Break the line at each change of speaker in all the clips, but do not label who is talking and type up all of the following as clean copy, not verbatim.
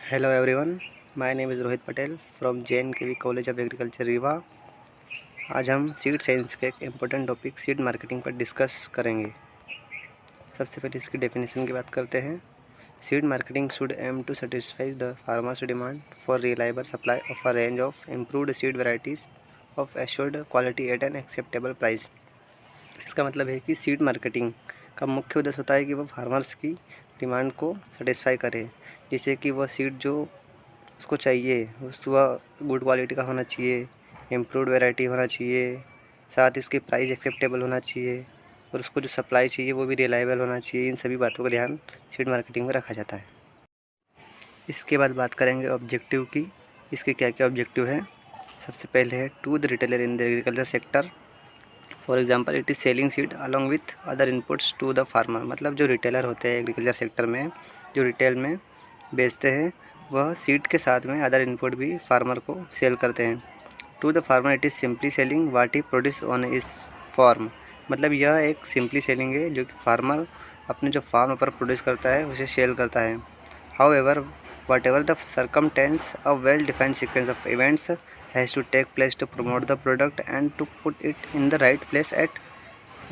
Hello everyone, my name is Rohit Patel from JNKV college of agriculture Rewa. आज हम seed science के एक इम्पोर्टेंट टॉपिक सीड मार्केटिंग पर discuss करेंगे। सबसे पहले इसकी डेफिनेशन की बात करते हैं। Seed marketing should aim to satisfy the farmers demand for reliable supply of a range of improved seed varieties of assured quality at an acceptable price. इसका मतलब है कि सीड मार्केटिंग का मुख्य उद्देश्य होता है कि वह फार्मर्स की डिमांड को सेटिस्फाई करे, जिससे कि वह सीड जो उसको चाहिए वह गुड क्वालिटी का होना चाहिए, इम्प्रूव्ड वैरायटी होना चाहिए, साथ ही उसकी प्राइस एक्सेप्टेबल होना चाहिए और उसको जो सप्लाई चाहिए वो भी रिलायबल होना चाहिए। इन सभी बातों का ध्यान सीड मार्केटिंग में रखा जाता है। इसके बाद बात करेंगे ऑब्जेक्टिव की। इसके क्या क्या ऑब्जेक्टिव हैं। सबसे पहले है to the retailer in the agriculture sector. For example it is selling seed along with other inputs to the farmer. मतलब जो रिटेलर होते हैं एग्रीकल्चर सेक्टर में, जो रिटेल में बेचते हैं, वह सीड के साथ में अदर इनपुट भी फार्मर को सेल करते हैं। To the farmer it is simply selling what he produce on his farm. मतलब यह एक सिंपली सेलिंग है जो कि फार्मर अपने जो फार्म पर प्रोड्यूस करता है उसे सेल करता है। However whatever the circumstance a well defined sequence of events has to take place to promote the product and to put it in the right place at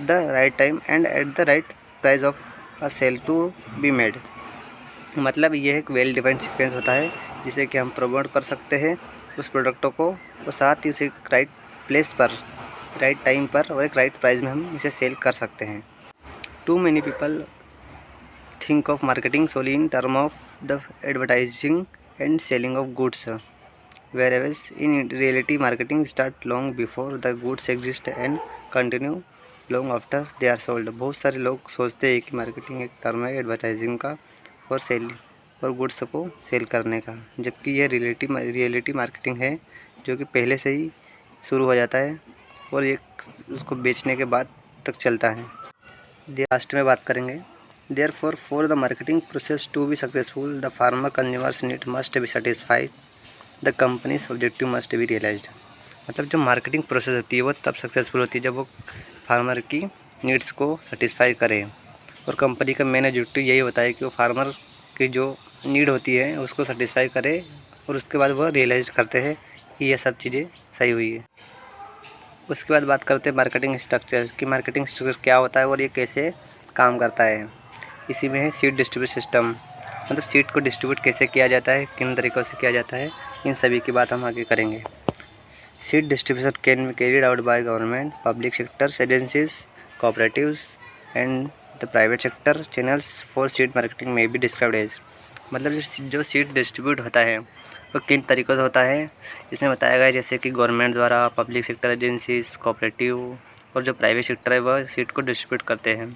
the right time and at the right price of a sale to be made। मतलब ये एक well defined sequence होता है जिसे कि हम promote कर सकते हैं उस प्रोडक्टों को, और साथ ही उसे राइट प्लेस पर, राइट टाइम पर और एक राइट प्राइस में हम इसे सेल कर सकते हैं। To many people think of marketing solely in term of the advertising and selling of goods, whereas in reality marketing start long before the goods exist and continue long after they are sold। बहुत सारे लोग सोचते हैं कि marketing एक term है advertising का और सेल और गुड्स को सेल करने का, जबकि यह रियलिटी मार्केटिंग है जो कि पहले से ही शुरू हो जाता है और ये उसको बेचने के बाद तक चलता है। लास्ट में बात करेंगे therefore for the marketing process to be successful the farmer consumers need must be satisfied the companies objective must be realised. मतलब जो मार्केटिंग प्रोसेस होती है वो तब सक्सेसफुल होती है जब वो फार्मर की नीड्स को सेटिस्फाई करे, और कंपनी का मेन ऑब्जेक्टिव यही होता है कि वो फार्मर की जो नीड होती है उसको सेटिस्फाई करे और उसके बाद वह रियलाइज करते हैं कि ये सब चीज़ें सही हुई है। उसके बाद बात करते हैं मार्केटिंग स्ट्रक्चर कि मार्केटिंग स्ट्रक्चर क्या होता है और ये कैसे काम करता है। इसी में है सीड डिस्ट्रीब्यूट सिस्टम। मतलब सीड को डिस्ट्रीब्यूट कैसे किया जाता है, किन तरीक़ों से किया जाता है, इन सभी की बात हम आगे करेंगे। Seed distribution can be carried out by government, public sectors agencies, cooperatives and the private sector channels for seed marketing में भी डिस्क्राइब्ड एज। मतलब जो सीड डिस्ट्रीब्यूट होता है वो किन तरीक़ों से होता है इसमें बताया गया है, जैसे कि गवर्नमेंट द्वारा, पब्लिक सेक्टर एजेंसीज, कोऑपरेटिव और जो प्राइवेट सेक्टर है वह सीड को डिस्ट्रीब्यूट करते हैं।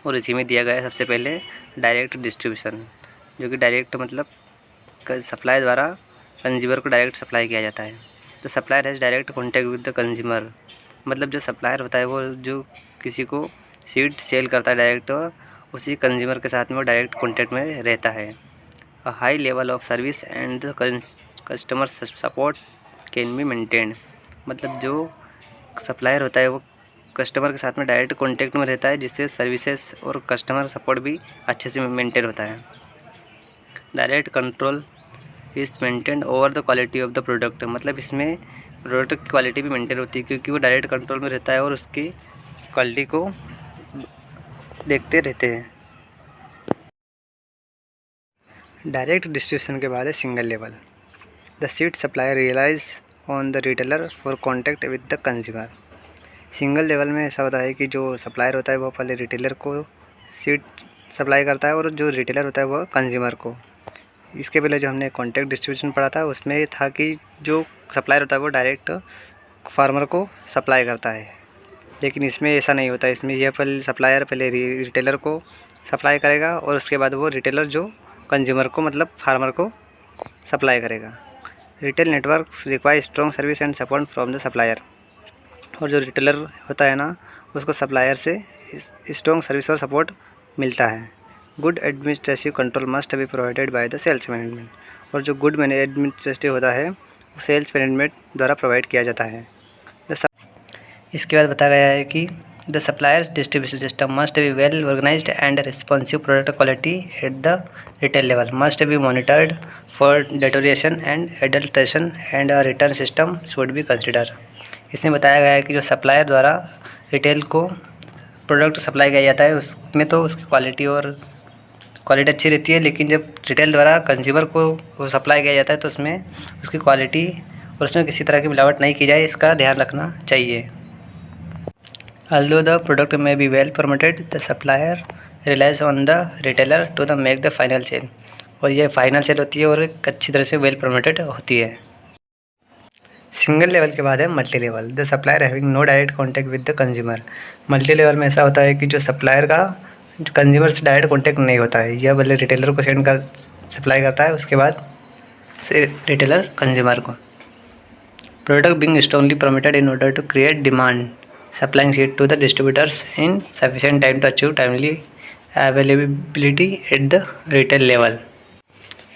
और इसी में दिया गया है सबसे पहले डायरेक्ट डिस्ट्रीब्यूशन, जो कि डायरेक्ट मतलब सप्लाई द्वारा कंज्यूमर को डायरेक्ट सप्लाई किया जाता है। तो supplier has direct contact with the consumer. मतलब जो सप्लायर होता है वो जो किसी को सीड सेल करता है डायरेक्ट, उसी कंज्यूमर के साथ में वो डायरेक्ट कॉन्टैक्ट में रहता है। A high level of service and the customer support can be maintained. मतलब जो सप्लायर होता है वो कस्टमर के साथ में डायरेक्ट कॉन्टैक्ट में रहता है, जिससे सर्विसेज और कस्टमर सपोर्ट भी अच्छे से मेंटेन होता है। Direct control is maintain over the quality of the product. मतलब इसमें प्रोडक्ट की क्वालिटी भी मेंटेन होती है क्योंकि वो डायरेक्ट कंट्रोल में रहता है और उसकी क्वालिटी को देखते रहते हैं। डायरेक्ट डिस्ट्रीब्यूशन के बाद है single level. The seed supplier realise on the retailer for contact with the consumer. Single level में ऐसा होता है कि जो सप्लायर होता है वो पहले रिटेलर को सीड सप्लाई करता है और जो रिटेलर होता है वह कंज्यूमर को। इसके पहले जो हमने कॉन्टैक्ट डिस्ट्रीब्यूशन पढ़ा था उसमें था कि जो सप्लायर होता है वो डायरेक्ट फार्मर को सप्लाई करता है, लेकिन इसमें ऐसा नहीं होता। इसमें यह पहले सप्लायर पहले रिटेलर को सप्लाई करेगा और उसके बाद वो रिटेलर जो कंज्यूमर को मतलब फार्मर को सप्लाई करेगा। Retail network require strong service and support from the supplier. और जो रिटेलर होता है ना उसको सप्लायर से स्ट्रॉन्ग सर्विस और सपोर्ट मिलता है। Good administrative control must be provided by the sales management. और जो गुड एडमिनिस्ट्रेटिव होता है वो सेल्स मैनेजमेंट द्वारा प्रोवाइड किया जाता है। इसके बाद बताया गया है कि The supplier's distribution system must be well organized and responsive product quality at the retail level must be monitored for deterioration and adulteration and a return system should be considered। इसमें बताया गया है कि जो सप्लायर द्वारा retail को product supply किया जाता है उसमें तो उसकी क्वालिटी अच्छी रहती है, लेकिन जब रिटेल द्वारा कंज्यूमर को वो सप्लाई किया जाता है तो उसमें उसकी क्वालिटी और उसमें किसी तरह की मिलावट नहीं की जाए, इसका ध्यान रखना चाहिए। Although the product may be well promoted, the supplier relies on the retailer to the make the final sale। और ये फाइनल सेल होती है और एक अच्छी तरह से वेल प्रमोटेड होती है। सिंगल लेवल के बाद है multi level. The supplier having no direct contact with the consumer. Multi level में ऐसा होता है कि जो सप्लायर का कंज्यूमर से डायरेक्ट कॉन्टैक्ट नहीं होता है, यह पहले रिटेलर को सप्लाई करता है, उसके बाद से रिटेलर कंज्यूमर को। Product being strongly promoted in order to create demand, supplying seed to the distributors in sufficient time to achieve timely availability at the retail level।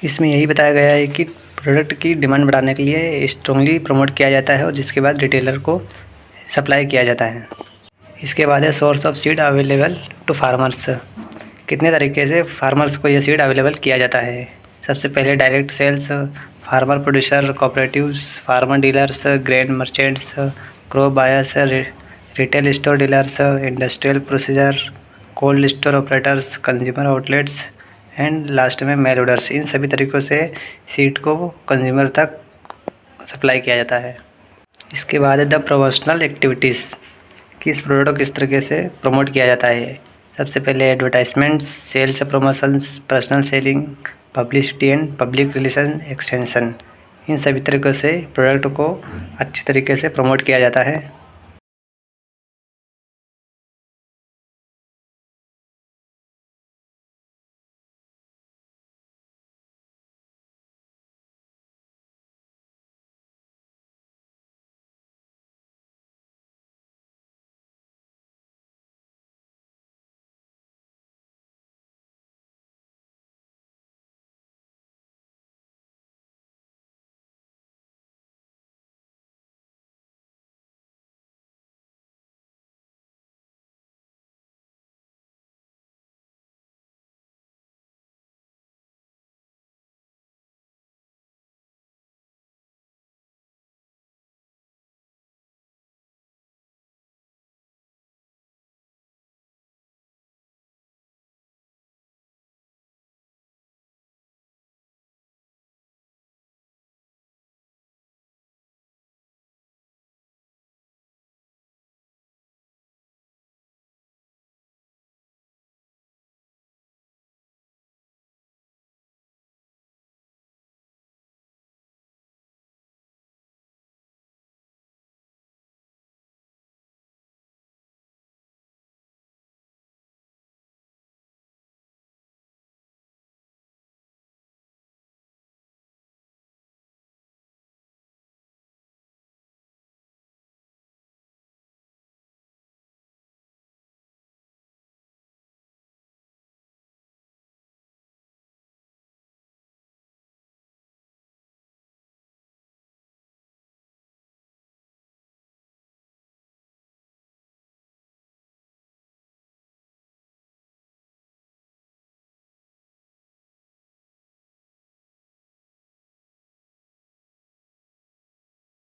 इसमें यही बताया गया है कि प्रोडक्ट की डिमांड बढ़ाने के लिए स्ट्रांगली प्रमोट किया जाता है और जिसके बाद रिटेलर को सप्लाई किया जाता है। इसके बाद है source of seed available to farmers. कितने तरीके से फार्मर्स को यह सीड अवेलेबल किया जाता है। सबसे पहले direct sales, farmer producer cooperatives, farmer dealers, grain merchants, crop buyers, retail store dealers, industrial procedure, cold store operators, consumer outlets and last में मेल ऑर्डर्स। इन सभी तरीक़ों से सीड को कंज्यूमर तक सप्लाई किया जाता है। इसके बाद है द प्रमोशनल एक्टिविटीज़, कि इस प्रोडक्ट को किस तरीके से प्रमोट किया जाता है। सबसे पहले advertisements, sales promotions, personal selling, publicity and public relation extension. इन सभी तरीक़ों से प्रोडक्ट को अच्छी तरीके से प्रमोट किया जाता है।